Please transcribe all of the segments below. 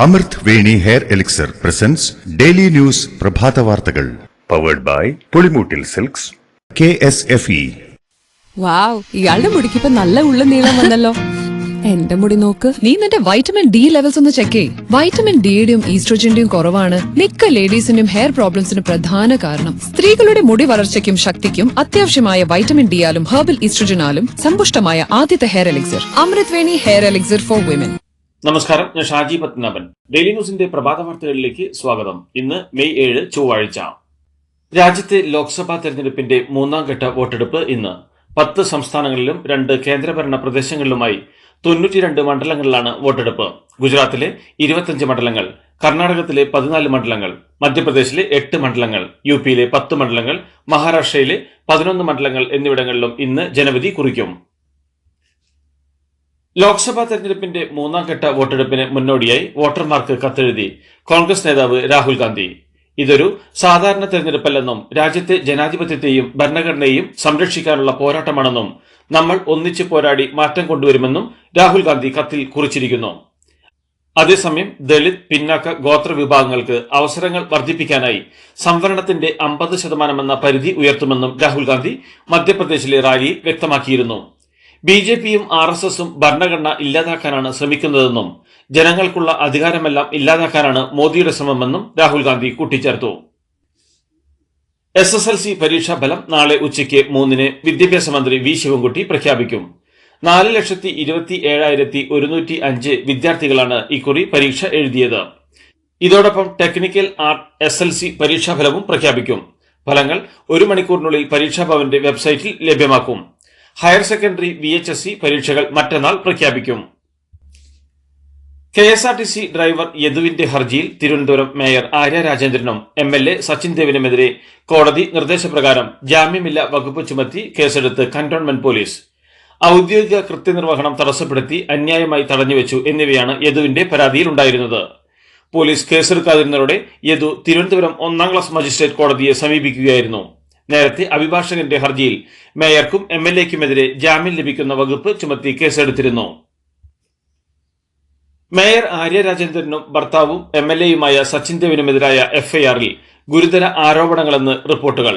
അമൃത് Veni hair elixir presents daily news പ്രഭാത വാർത്തകൾ powered by Pulimoottil silks KSFE. Wow, ഇയാളുടെ മുടിക്കിപ്പോ നല്ല ഉള്ള നീളം വന്നല്ലോ. എന്റെ മുടി നോക്ക്. നീ നിന്റെ വൈറ്റമിൻ ഡി ലെവൽസ് ഒന്ന് ചെക്ക് ചെയ്യ്. വൈറ്റമിൻ ഡിയുടെയും ഈസ്ട്രോജന്റെയും കുറവാണ് മിക്ക ലേഡീസിന്റെയും ഹെയർ പ്രോബ്ലംസിന് പ്രധാന കാരണം. സ്ത്രീകളുടെ മുടി വളർച്ചയ്ക്കും ശക്തിക്കും അത്യാവശ്യമായ വൈറ്റമിൻ ഡിയാലും ഹെർബൽ ഈസ്ട്രോജനാലും സമ്പുഷ്ടമായ ആദ്യത്തെ hair elixir Amrit Veni hair elixir for women. നമസ്കാരം, ഞാൻ ഷാജി പത്മനാഭൻ. ഡെയിലി ന്യൂസിന്റെ പ്രഭാത വാർത്തകളിലേക്ക് സ്വാഗതം. ഇന്ന് മെയ് 7 ചൊവ്വാഴ്ച. രാജ്യത്തെ ലോക്സഭാ തെരഞ്ഞെടുപ്പിന്റെ മൂന്നാം ഘട്ട വോട്ടെടുപ്പ് ഇന്ന്. 10 സംസ്ഥാനങ്ങളിലും 2 കേന്ദ്രഭരണ പ്രദേശങ്ങളിലുമായി 92 മണ്ഡലങ്ങളിലാണ് വോട്ടെടുപ്പ്. ഗുജറാത്തിലെ 25 മണ്ഡലങ്ങൾ, കർണാടകത്തിലെ 14 മണ്ഡലങ്ങൾ, മധ്യപ്രദേശിലെ 8 മണ്ഡലങ്ങൾ, യുപിയിലെ 10 മണ്ഡലങ്ങൾ, മഹാരാഷ്ട്രയിലെ 11 മണ്ഡലങ്ങൾ എന്നിവിടങ്ങളിലും ഇന്ന് ജനവിധി കുറിക്കും. ലോക്സഭാ തെരഞ്ഞെടുപ്പിന്റെ മൂന്നാം ഘട്ട വോട്ടെടുപ്പിന് മുന്നോടിയായി വോട്ടർമാർക്ക് കത്തെഴുതി കോൺഗ്രസ് നേതാവ് രാഹുൽ ഗാന്ധി. ഇതൊരു സാധാരണ തെരഞ്ഞെടുപ്പല്ലെന്നും രാജ്യത്തെ ജനാധിപത്യത്തെയും ഭരണഘടനയെയും സംരക്ഷിക്കാനുള്ള പോരാട്ടമാണെന്നും നമ്മൾ ഒന്നിച്ചു പോരാടി മാറ്റം കൊണ്ടുവരുമെന്നും രാഹുൽ ഗാന്ധി കത്തിൽ കുറിച്ചിരിക്കുന്നു. അതേസമയം ദളിത്, പിന്നാക്ക, ഗോത്ര വിഭാഗങ്ങൾക്ക് അവസരങ്ങൾ വർദ്ധിപ്പിക്കാനായി സംവരണത്തിന്റെ 50% എന്ന പരിധി ഉയർത്തുമെന്നും രാഹുൽ ഗാന്ധി മധ്യപ്രദേശിലെ റാലിയിൽ വ്യക്തമാക്കിയിരുന്നു. BJPയും RSSും ഭരണഘടന ഇല്ലാതാക്കാനാണ് ശ്രമിക്കുന്നതെന്നും ജനങ്ങൾക്കുള്ള അധികാരമെല്ലാം ഇല്ലാതാക്കാനാണ് മോദിയുടെ ശ്രമമെന്നും രാഹുൽ ഗാന്ധി കൂട്ടിച്ചേർത്തു. SSLC പരീക്ഷാ ഫലം നാളെ ഉച്ചയ്ക്ക് 3-ന് വിദ്യാഭ്യാസ മന്ത്രി V. ശിവൻകുട്ടി പ്രഖ്യാപിക്കും. 4,27,105 വിദ്യാർത്ഥികളാണ് ഇക്കുറി പരീക്ഷ എഴുതിയത്. ഇതോടൊപ്പം ടെക്നിക്കൽ ആർട്ട് SLC പരീക്ഷാഫലവും പ്രഖ്യാപിക്കും. ഫലങ്ങൾ 1 മണിക്കൂറിനുള്ളിൽ പരീക്ഷാഭവന്റെ വെബ്സൈറ്റിൽ ലഭ്യമാക്കും. ഹയർ സെക്കൻഡറി VHSC പരീക്ഷകൾ മറ്റന്നാൾ പ്രഖ്യാപിക്കും. KSRTC ഡ്രൈവർ യദുവിന്റെ ഹർജിയിൽ തിരുവനന്തപുരം മേയർ ആര്യ രാജേന്ദ്രനും MLA സച്ചിൻ ദേവിനുമെതിരെ കോടതി നിർദ്ദേശപ്രകാരം ജാമ്യമില്ല വകുപ്പ് ചുമത്തി കേസെടുത്ത് കന്റോൺമെന്റ് പോലീസ്. ഔദ്യോഗിക കൃത്യനിർവഹണം തടസ്സപ്പെടുത്തി അന്യായമായി തടഞ്ഞുവെച്ചു എന്നിവയാണ് യദുവിന്റെ പരാതിയിൽ ഉണ്ടായിരുന്നത്. പോലീസ് കേസെടുക്കാതിരുന്നതോടെ യദു തിരുവനന്തപുരം 1ാം ക്ലാസ് മജിസ്ട്രേറ്റ് കോടതിയെ സമീപിക്കുകയായിരുന്നു. നേരത്തെ അഭിഭാഷകന്റെ ഹർജിയിൽ മേയർക്കും MLAക്കുമെതിരെ ജാമ്യം ലഭിക്കുന്ന വകുപ്പ് ചുമത്തി കേസെടുത്തിരുന്നു. മേയർ ആര്യ രാജേന്ദ്രനും ഭർത്താവും MLAയുമായ സച്ചിൻ ദേവിനുമെതിരായ FIRൽ ഗുരുതര ആരോപണങ്ങളെന്ന് റിപ്പോർട്ടുകൾ.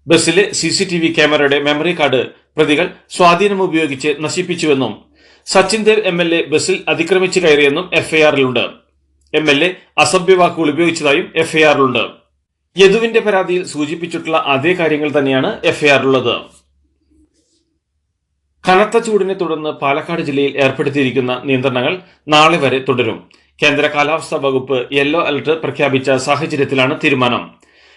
ബസ്സിലെ CCTV ക്യാമറയുടെ മെമ്മറി കാർഡ് പ്രതികൾ സ്വാധീനമുപയോഗിച്ച് നശിപ്പിച്ചുവെന്നും സച്ചിൻ ദേവ് MLA ബസ്സിൽ അതിക്രമിച്ചു കയറിയെന്നും FIRലുണ്ട്. MLA അസഭ്യവാക്കുകൾ ഉപയോഗിച്ചതായും FIRലുണ്ട്. യദുവിന്റെ പരാതിയിൽ സൂചിപ്പിച്ചിട്ടുള്ള അതേ കാര്യങ്ങൾ തന്നെയാണ് FIRലുള്ളത്. കനത്ത ചൂടിനെ തുടർന്ന് പാലക്കാട് ജില്ലയിൽ ഏർപ്പെടുത്തിയിരിക്കുന്ന നിയന്ത്രണങ്ങൾ നാളെ വരെ തുടരും. കേന്ദ്ര കാലാവസ്ഥാ വകുപ്പ് യെല്ലോ അലർട്ട് പ്രഖ്യാപിച്ച സാഹചര്യത്തിലാണ് തീരുമാനം.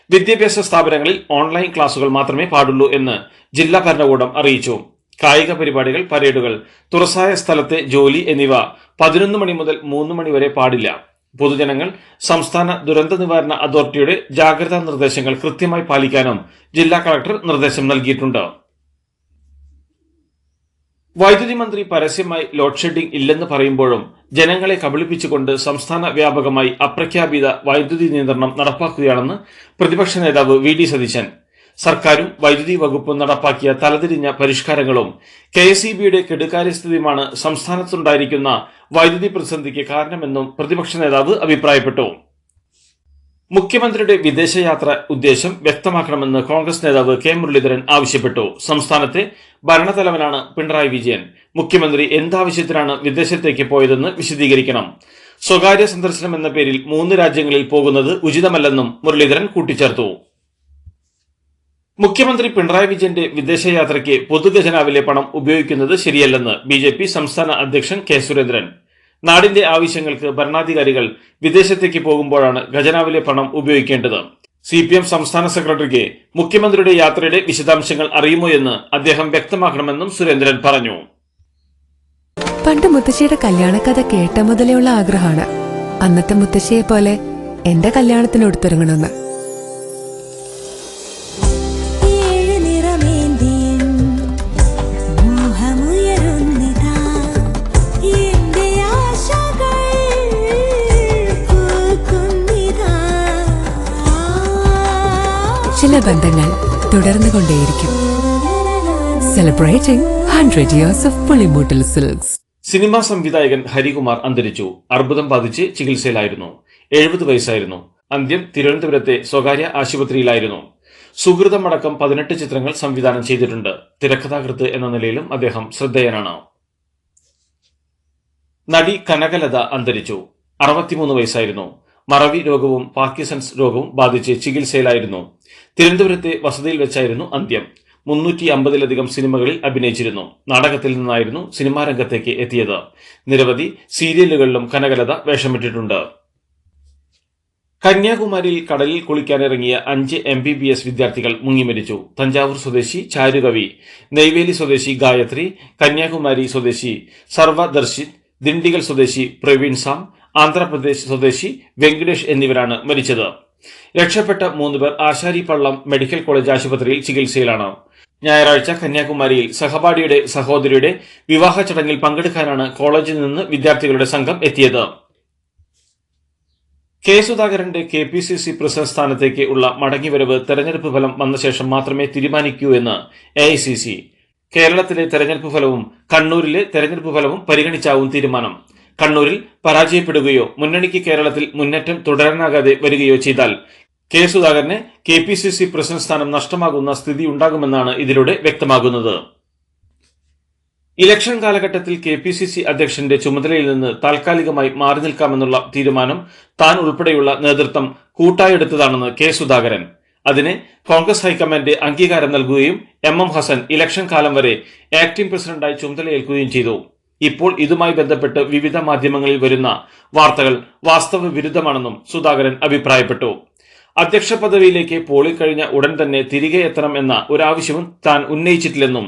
വിദ്യാഭ്യാസ സ്ഥാപനങ്ങളിൽ ഓൺലൈൻ ക്ലാസുകൾ മാത്രമേ പാടുള്ളൂ എന്ന് ജില്ലാ ഭരണകൂടം അറിയിച്ചു. കായിക പരിപാടികൾ, പരേഡുകൾ, തുറസായ സ്ഥലത്തെ ജോലി എന്നിവ 11 മണി മുതൽ 3 മണി വരെ പാടില്ല. പൊതുജനങ്ങൾ സംസ്ഥാന ദുരന്ത നിവാരണ അതോറിറ്റിയുടെ ജാഗ്രതാ നിർദ്ദേശങ്ങൾ കൃത്യമായി പാലിക്കാനും ജില്ലാ കളക്ടർ നിർദ്ദേശം നൽകിയിട്ടുണ്ട്. വൈദ്യുതി മന്ത്രി പരസ്യമായി ലോഡ് ഷെഡിംഗ് ഇല്ലെന്ന് പറയുമ്പോഴും ജനങ്ങളെ കബളിപ്പിച്ചുകൊണ്ട് സംസ്ഥാന വ്യാപകമായി അപ്രഖ്യാപിത വൈദ്യുതി നിയന്ത്രണം നടപ്പാക്കുകയാണെന്ന് പ്രതിപക്ഷ നേതാവ് VD സതീശൻ. സർക്കാരും വൈദ്യുതി വകുപ്പും നടപ്പാക്കിയ തലതിരിഞ്ഞ പരിഷ്കാരങ്ങളും KSEBയുടെ കെടുകാര്യസ്ഥിതിയുമാണ് സംസ്ഥാനത്തുണ്ടായിരിക്കുന്ന വൈദ്യുതി പ്രതിസന്ധിക്ക് കാരണമെന്നും പ്രതിപക്ഷ നേതാവ് അഭിപ്രായപ്പെട്ടു. മുഖ്യമന്ത്രിയുടെ വിദേശയാത്ര ഉദ്ദേശം വ്യക്തമാക്കണമെന്ന് കോൺഗ്രസ് നേതാവ് K. മുരളീധരൻ ആവശ്യപ്പെട്ടു. സംസ്ഥാനത്തെ ഭരണതലവനാണ് പിണറായി വിജയൻ. മുഖ്യമന്ത്രി എന്താവശ്യത്തിനാണ് വിദേശത്തേക്ക് പോയതെന്ന് വിശദീകരിക്കണം. സ്വകാര്യ സന്ദർശനം എന്ന പേരിൽ 3 രാജ്യങ്ങളിൽ പോകുന്നത് ഉചിതമല്ലെന്നും മുരളീധരൻ കൂട്ടിച്ചേർത്തു. മുഖ്യമന്ത്രി പിണറായി വിജയന്റെ വിദേശയാത്രയ്ക്ക് പൊതുഖജനാവിലെ പണം ഉപയോഗിക്കുന്നത് ശരിയല്ലെന്ന് BJP സംസ്ഥാന അധ്യക്ഷൻ K. സുരേന്ദ്രൻ. നാടിന്റെ ആവശ്യങ്ങൾക്ക് ഭരണാധികാരികൾ വിദേശത്തേക്ക് പോകുമ്പോഴാണ് ഖജനാവിലെ പണം ഉപയോഗിക്കേണ്ടത്. CPM സംസ്ഥാന സെക്രട്ടറിക്ക് മുഖ്യമന്ത്രിയുടെ യാത്രയുടെ വിശദാംശങ്ങൾ അറിയുമോ എന്ന് അദ്ദേഹം വ്യക്തമാക്കണമെന്നും സുരേന്ദ്രൻ പറഞ്ഞു. പണ്ട് മുത്തശ്ശിയുടെ കല്യാണക്കഥ കേട്ട മുതലെയുള്ള ആഗ്രഹമാണ് അന്നത്തെ മുത്തശ്ശിയെ പോലെ എന്റെ കല്യാണത്തിന് എടുത്തൊരുങ്ങണമെന്ന്. ചില ബന്ധങ്ങൾ തുടർന്നുകൊണ്ടേയിരിക്കും. Celebrating 100 years of Pulimoottil silks. Cinema സംവിധായകൻ ഹരികുമാർ അന്തരിച്ചു. അർബുദം ബാധിച്ച് ചികിത്സയിലായിരുന്നു. 70 വയസ്സായിരുന്നു. അന്ത്യം തിരുവനന്തപുരത്തെ സ്വകാര്യ ആശുപത്രിയിലായിരുന്നു. സുഹൃതമടക്കം 18 ചിത്രങ്ങൾ സംവിധാനം ചെയ്തിട്ടുണ്ട്. തിരക്കഥാകൃത്ത് എന്ന നിലയിലും അദ്ദേഹം ശ്രദ്ധേയനാണ്. നടി കനകലത അന്തരിച്ചു. 63 വയസ്സായിരുന്നു. മറവി രോഗവും പാർക്കിൻസൺസ് രോഗവും ബാധിച്ച് ചികിത്സയിലായിരുന്നു. തിരുവനന്തപുരത്തെ വസതിയിൽ വെച്ചായിരുന്നു അന്ത്യം. 350-ലധികം സിനിമകളിൽ അഭിനയിച്ചിരുന്നു. നാടകത്തിൽ നിന്നായിരുന്നു സിനിമാ രംഗത്തേക്ക് എത്തിയത്. നിരവധി സീരിയലുകളിലും കനകലത വേഷമിട്ടിട്ടുണ്ട്. കന്യാകുമാരിയിൽ കടലിൽ കുളിക്കാനിറങ്ങിയ 5 MBBS വിദ്യാർത്ഥികൾ മുങ്ങിമരിച്ചു. തഞ്ചാവൂർ സ്വദേശി ചാരുകവി, നെയ്വേലി സ്വദേശി ഗായത്രി, കന്യാകുമാരി സ്വദേശി സർവദർശിത്, ദിണ്ടിഗൽ സ്വദേശി പ്രവീൺ സാം, ആന്ധ്രാപ്രദേശ് സ്വദേശി വെങ്കടേഷ് എന്നിവരാണ് മരിച്ചത്. രക്ഷപ്പെട്ട 3 പേർ ആശാരിപ്പള്ളം മെഡിക്കൽ കോളേജ് ആശുപത്രിയിൽ ചികിത്സയിലാണ്. ഞായറാഴ്ച കന്യാകുമാരിയിൽ സഹപാഠിയുടെ സഹോദരിയുടെ വിവാഹ ചടങ്ങിൽ പങ്കെടുക്കാനാണ് കോളേജിൽ നിന്ന് വിദ്യാർത്ഥികളുടെ സംഘം എത്തിയത്. കെ സുധാകരന്റെ KPCC പ്രസിഡന്റ് സ്ഥാനത്തേക്ക് ഉള്ള മടങ്ങിവരവ് തെരഞ്ഞെടുപ്പ് ഫലം വന്ന ശേഷം മാത്രമേ തീരുമാനിക്കൂ എന്ന് AICC. കേരളത്തിലെ തെരഞ്ഞെടുപ്പ് ഫലവും കണ്ണൂരിലെ തെരഞ്ഞെടുപ്പ് ഫലവും പരിഗണിച്ചാവും തീരുമാനം. കണ്ണൂരിൽ പരാജയപ്പെടുകയോ മുന്നണിക്ക് കേരളത്തിൽ മുന്നേറ്റം തുടരാനാകാതെ വരികയോ ചെയ്താൽ കെ സുധാകരന് KPCC പ്രസിഡന്റ് സ്ഥാനം നഷ്ടമാകുന്ന സ്ഥിതി ഉണ്ടാകുമെന്നാണ് ഇതിലൂടെ വ്യക്തമാകുന്നത്. ഇലക്ഷൻ കാലഘട്ടത്തിൽ KPCC അധ്യക്ഷന്റെ ചുമതലയിൽ നിന്ന് താൽക്കാലികമായി മാറി നിൽക്കാമെന്നുള്ള തീരുമാനം താൻ ഉൾപ്പെടെയുള്ള നേതൃത്വം കൂട്ടായെടുത്തതാണെന്ന് കെ സുധാകരൻ. അതിന് കോൺഗ്രസ് ഹൈക്കമാൻഡ് അംഗീകാരം നൽകുകയും MM ഹസൻ ഇലക്ഷൻ കാലം വരെ ആക്ടിംഗ് പ്രസിഡന്റായി ചുമതലയേൽക്കുകയും ചെയ്തു. ഇപ്പോൾ ഇതുമായി ബന്ധപ്പെട്ട് വിവിധ മാധ്യമങ്ങളിൽ വരുന്ന വാർത്തകൾ വാസ്തവ വിരുദ്ധമാണെന്നും സുധാകരൻ അഭിപ്രായപ്പെട്ടു. അധ്യക്ഷ പദവിയിലേക്ക് പോളിംഗ് കഴിഞ്ഞ ഉടൻ തന്നെ തിരികെ എത്തണം എന്ന ഒരാവശ്യവും താൻ ഉന്നയിച്ചിട്ടില്ലെന്നും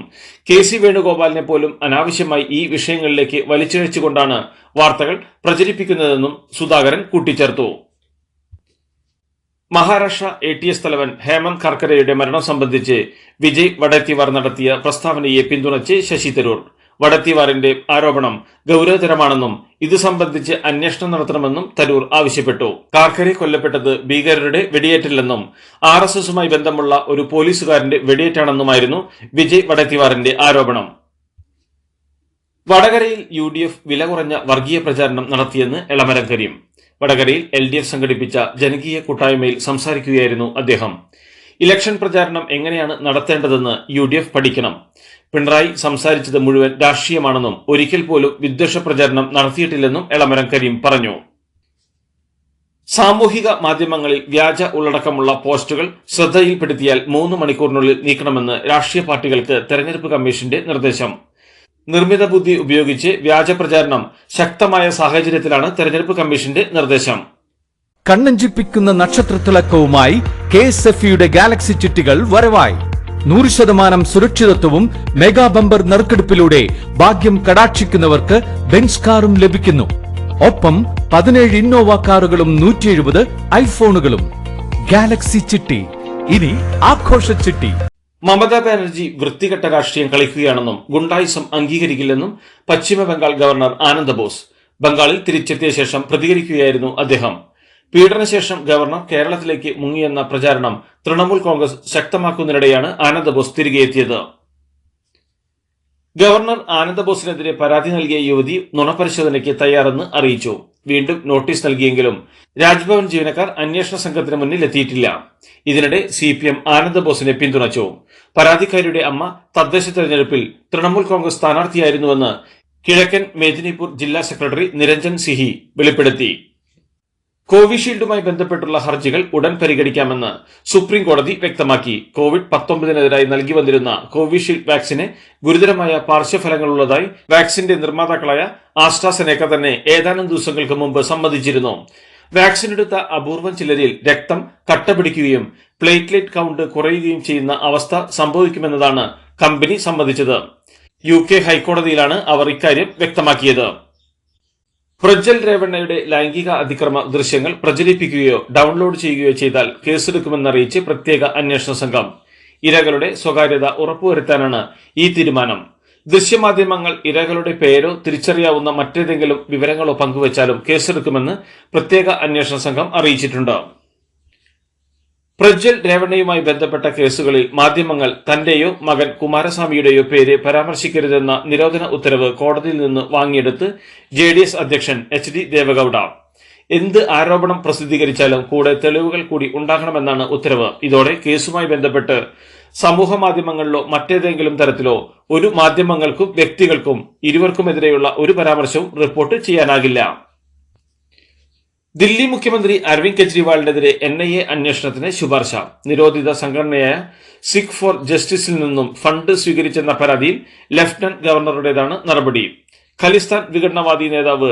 KC വേണുഗോപാലിനെ പോലും അനാവശ്യമായി ഈ വിഷയങ്ങളിലേക്ക് വലിച്ചിഴച്ചുകൊണ്ടാണ് വാർത്തകൾ പ്രചരിപ്പിക്കുന്നതെന്നും സുധാകരൻ കൂട്ടിച്ചേർത്തു. മഹാരാഷ്ട്ര ATS തലവൻ ഹേമന്ത് കർക്കരെയുടെ മരണം സംബന്ധിച്ച് വിജയ് വഡേത്തിവാർ നടത്തിയ പ്രസ്താവനയെ പിന്തുണച്ച് ശശി തരൂർ. വഡത്തിവാറിന്റെ ആരോപണം ഗൌരവതരമാണെന്നും ഇത് സംബന്ധിച്ച് അന്വേഷണം നടത്തണമെന്നും തരൂർ ആവശ്യപ്പെട്ടു. കാർക്കരെ കൊല്ലപ്പെട്ടത് ഭീകരരുടെ വെടിയേറ്റില്ലെന്നും RSSുമായി ബന്ധമുള്ള ഒരു പോലീസുകാരന്റെ വെടിയേറ്റാണെന്നുമായിരുന്നു വിജയ് വഡത്തിവാറിന്റെ ആരോപണം. വടകരയിൽ UDF വില കുറഞ്ഞ വർഗീയ പ്രചാരണം നടത്തിയെന്ന് എളമരം കരീം. വടകരയിൽ LDF സംഘടിപ്പിച്ച ജനകീയ കൂട്ടായ്മയിൽ സംസാരിക്കുകയായിരുന്നു അദ്ദേഹം. ഇലക്ഷൻ പ്രചാരണം എങ്ങനെയാണ് നടത്തേണ്ടതെന്ന് UDF പഠിക്കണം. പിണറായി സംസാരിച്ചത് മുഴുവൻ രാഷ്ട്രീയമാണെന്നും ഒരിക്കൽ പോലും വിദ്വേഷ പ്രചാരണം നടത്തിയിട്ടില്ലെന്നും എളമരം കരീം പറഞ്ഞു. സാമൂഹിക മാധ്യമങ്ങളിൽ വ്യാജ ഉള്ളടക്കമുള്ള പോസ്റ്റുകൾ ശ്രദ്ധയിൽപ്പെടുത്തിയാൽ 3 മണിക്കൂറിനുള്ളിൽ നീക്കണമെന്ന് രാഷ്ട്രീയ പാർട്ടികൾക്ക് തെരഞ്ഞെടുപ്പ് കമ്മീഷന്റെ നിർദ്ദേശം. നിർമ്മിത ബുദ്ധി ഉപയോഗിച്ച് വ്യാജ പ്രചാരണം ശക്തമായ സാഹചര്യത്തിലാണ് തെരഞ്ഞെടുപ്പ് കമ്മീഷന്റെ നിർദ്ദേശം. കണ്ണഞ്ചിപ്പിക്കുന്ന നക്ഷത്രത്തിളക്കവുമായി KSFEയുടെ ഗാലക്സി ചിട്ടികൾ വരവായി. 100% സുരക്ഷിതത്വവും മെഗാ ബമ്പർ നറുക്കെടുപ്പിലൂടെ ഭാഗ്യം കടാക്ഷിക്കുന്നവർക്ക് ബെൻസ് കാറും ലഭിക്കുന്നു. ഒപ്പം 17 ഇന്നോവ കാറുകളും 170 ഐഫോണുകളും. ഗാലക്സി ചിട്ടി ഇനി ആഘോഷ ചിട്ടി. മമതാ ബാനർജി വൃത്തികെട്ട രാഷ്ട്രീയം കളിക്കുകയാണെന്നും ഗുണ്ടായിസം അംഗീകരിക്കില്ലെന്നും പശ്ചിമ ബംഗാൾ ഗവർണർ ആനന്ദ് ബോസ്. ബംഗാളിൽ തിരിച്ചെത്തിയ ശേഷം പ്രതികരിക്കുകയായിരുന്നു അദ്ദേഹം. പീഡനശേഷം ഗവർണർ കേരളത്തിലേക്ക് മുങ്ങിയെന്ന പ്രചാരണം തൃണമൂൽ കോൺഗ്രസ് ശക്തമാക്കുന്നതിനിടെയാണ് ആനന്ദ് ബോസ് തിരികെ എത്തിയത്. ഗവർണർ ആനന്ദ് ബോസിനെതിരെ പരാതി നൽകിയ യുവതി നുണപരിശോധനയ്ക്ക് തയ്യാറെന്ന് അറിയിച്ചു. വീണ്ടും നോട്ടീസ് നൽകിയെങ്കിലും രാജ്ഭവൻ ജീവനക്കാർ അന്വേഷണ സംഘത്തിന് മുന്നിൽ എത്തിയിട്ടില്ല. ഇതിനിടെ CPM ആനന്ദ് ബോസിനെ പിന്തുണച്ചു. പരാതിക്കാരിയുടെ അമ്മ തദ്ദേശ തെരഞ്ഞെടുപ്പിൽ തൃണമൂൽ കോൺഗ്രസ് സ്ഥാനാർത്ഥിയായിരുന്നുവെന്ന് കിഴക്കൻ മേദിനിപൂർ ജില്ലാ സെക്രട്ടറി നിരഞ്ജൻ സിഹി വെളിപ്പെടുത്തി. കോവിഷീൽഡുമായി ബന്ധപ്പെട്ടുള്ള ഹർജികൾ ഉടൻ പരിഗണിക്കാമെന്ന് സുപ്രീം കോടതി വ്യക്തമാക്കി. COVID-19 നൽകി വന്നിരുന്ന കോവിഷീൽഡ് വാക്സിന് ഗുരുതരമായ പാർശ്വഫലങ്ങളുള്ളതായി വാക്സിന്റെ നിർമ്മാതാക്കളായ ആസ്ട്രാസെനേക്ക തന്നെ ഏതാനും ദിവസങ്ങൾക്ക് മുമ്പ് സമ്മതിച്ചിരുന്നു. വാക്സിൻ എടുത്ത അപൂർവം ചിലരിൽ രക്തം കട്ടപിടിക്കുകയും പ്ലേറ്റ്ലെറ്റ് കൗണ്ട് കുറയുകയും ചെയ്യുന്ന അവസ്ഥ സംഭവിക്കുമെന്നതാണ് കമ്പനി സമ്മതിച്ചത്. UK ഹൈക്കോടതിയിലാണ് അവർ ഇക്കാര്യം വ്യക്തമാക്കിയത്. പ്രജ്വൽ രേവണ്ണയുടെ ലൈംഗിക അതിക്രമ ദൃശ്യങ്ങൾ പ്രചരിപ്പിക്കുകയോ ഡൗൺലോഡ് ചെയ്യുകയോ ചെയ്താൽ കേസെടുക്കുമെന്നറിയിച്ച് പ്രത്യേക അന്വേഷണ സംഘം. ഇരകളുടെ സ്വകാര്യത ഉറപ്പുവരുത്താനാണ് ഈ തീരുമാനം. ദൃശ്യമാധ്യമങ്ങൾ ഇരകളുടെ പേരോ തിരിച്ചറിയാവുന്ന മറ്റേതെങ്കിലും വിവരങ്ങളോ പങ്കുവച്ചാലും കേസെടുക്കുമെന്ന് പ്രത്യേക അന്വേഷണ സംഘം അറിയിച്ചിട്ടുണ്ട്. പ്രജ്വൽ രേവണ്ണയുമായി ബന്ധപ്പെട്ട കേസുകളിൽ മാധ്യമങ്ങൾ തന്റെയോ മകൻ കുമാരസ്വാമിയുടെയോ പേര് പരാമർശിക്കരുതെന്ന നിരോധന ഉത്തരവ് കോടതിയിൽ നിന്ന് വാങ്ങിയെടുത്ത് JDS അധ്യക്ഷൻ HD ദേവഗൌഡ. എന്ത് ആരോപണം പ്രസിദ്ധീകരിച്ചാലും കൂടെ തെളിവുകൾ കൂടി ഉണ്ടാകണമെന്നാണ് ഉത്തരവ്. ഇതോടെ കേസുമായി ബന്ധപ്പെട്ട് സമൂഹ മാധ്യമങ്ങളിലോ മറ്റേതെങ്കിലും തരത്തിലോ ഒരു മാധ്യമങ്ങൾക്കും വ്യക്തികൾക്കും ഇരുവർക്കുമെതിരെയുള്ള ഒരു പരാമർശവും റിപ്പോർട്ട് ചെയ്യാനാകില്ല. ദില്ലി മുഖ്യമന്ത്രി അരവിന്ദ് കെജ്രിവാളിനെതിരെ NIA അന്വേഷണത്തിന് ശുപാർശ. നിരോധിത സംഘടനയായ സിഖ് ഫോർ ജസ്റ്റിസിൽ നിന്നും ഫണ്ട് സ്വീകരിച്ചെന്ന പരാതിയിൽ ലഫ്റ്റനന്റ് ഗവർണറുടേതാണ് നടപടി. ഖലിസ്ഥാൻ വിഘടനവാദി നേതാവ്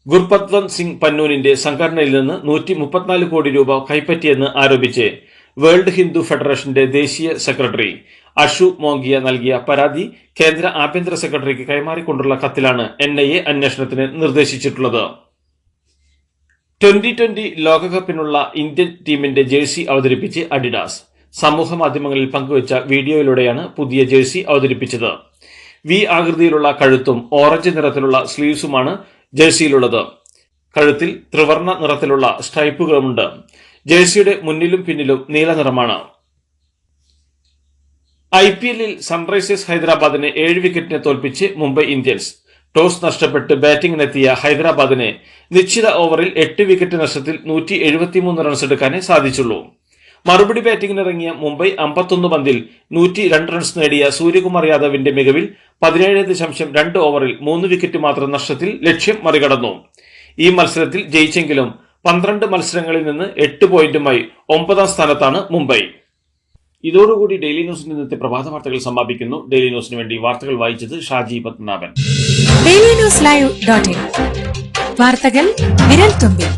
ഗുർപത്വന്ത് സിംഗ് പന്നൂനിന്റെ സംഘടനയിൽ നിന്ന് 134 കോടി രൂപ കൈപ്പറ്റിയെന്ന് ആരോപിച്ച് വേൾഡ് ഹിന്ദു ഫെഡറേഷന്റെ ദേശീയ സെക്രട്ടറി അഷു മോംഗിയ നൽകിയ പരാതി കേന്ദ്ര ആഭ്യന്തര സെക്രട്ടറിക്ക് കൈമാറിക്കൊണ്ടുള്ള കത്തിലാണ് NIA അന്വേഷണത്തിന് നിർദ്ദേശിച്ചിട്ടുള്ളത്. 2020 ലോകകപ്പിനുള്ള ഇന്ത്യൻ ടീമിന്റെ ജേഴ്സി അവതരിപ്പിച്ച് അഡിഡാസ്. സമൂഹ മാധ്യമങ്ങളിൽ പങ്കുവച്ച വീഡിയോയിലൂടെയാണ് പുതിയ ജേഴ്സി അവതരിപ്പിച്ചത്. V ആകൃതിയിലുള്ള കഴുത്തും ഓറഞ്ച് നിറത്തിലുള്ള സ്ലീവ്സുമാണ് ജേഴ്സിയിലുള്ളത്. കഴുത്തിൽ ത്രിവർണ്ണ നിറത്തിലുള്ള സ്ട്രൈപ്പുകളുമുണ്ട്. ജേഴ്സിയുടെ മുന്നിലും പിന്നിലും നീല നിറമാണ്. IPL-ൽ സൺറൈസേഴ്സ് ഹൈദരാബാദിനെ 7 വിക്കറ്റിന് തോൽപ്പിച്ച് മുംബൈ ഇന്ത്യൻസ്. ടോസ് നഷ്ടപ്പെട്ട് ബാറ്റിംഗിനെത്തിയ ഹൈദരാബാദിന് നിശ്ചിത ഓവറിൽ 8 വിക്കറ്റ് നഷ്ടത്തിൽ 173 റൺസ് എടുക്കാനേ സാധിച്ചുള്ളൂ. മറുപടി ബാറ്റിംഗിനിറങ്ങിയ മുംബൈ 51 പന്തിൽ 102 റൺസ് നേടിയ സൂര്യകുമാർ യാദവിന്റെ മികവിൽ 17.2 ഓവറിൽ 3 വിക്കറ്റ് മാത്രം നഷ്ടത്തിൽ ലക്ഷ്യം മറികടന്നു. ഈ മത്സരത്തിൽ ജയിച്ചെങ്കിലും 12 മത്സരങ്ങളിൽ നിന്ന് 8 പോയിന്റുമായി 9ാം സ്ഥാനത്താണ് മുംബൈ. ഇതോടുകൂടി ഡെയിലി ന്യൂസിന്റെ ഇന്നത്തെ പ്രഭാത വാർത്തകൾ സമാപിക്കുന്നു. ഡെയിലി ന്യൂസിന് വേണ്ടി വാർത്തകൾ വായിച്ചത് ഷാജി പത്മനാഭൻ. DailyNewsLive.in വാർത്തകൾ വിരൽ തുമ്പിൽ.